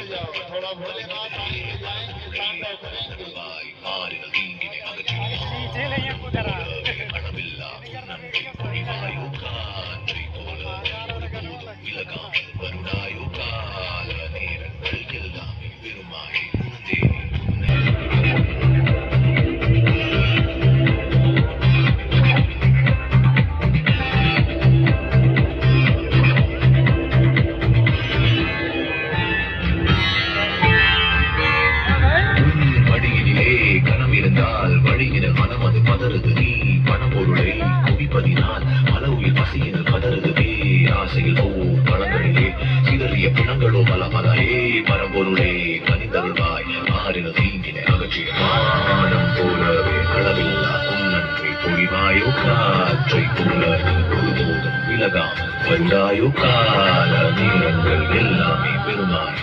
थोड़ा भोलेनाथ आने के जाए तांडव करेंगे மாறின தீங்கினை அளவில்லா நன்றி பொழிவாயோ காற்றை போல விலகாமல் வருடாயோ கால நேரங்கள் எல்லாமே பெருமாயை வழியினர் மனம் அது பதறுது நீ பணப்பொருளை குவிப்பதினால் பல உயிர் பசியினர் பதறுதுவே ஆசையில் பழங்களிலே சிதறிய பிணங்களோ பலமலையே பரம்பொருளே கனிதருள்வாய் மாறின தீங்கினை அகற்றிய மானம் போலவே அளவில்லா உன்னன்றை பொழிவாயோ காற்றை போல ஒருபோதும் விலகாமல் வருடாயோ கால நேரங்கள் எல்லாமே பெருமாய்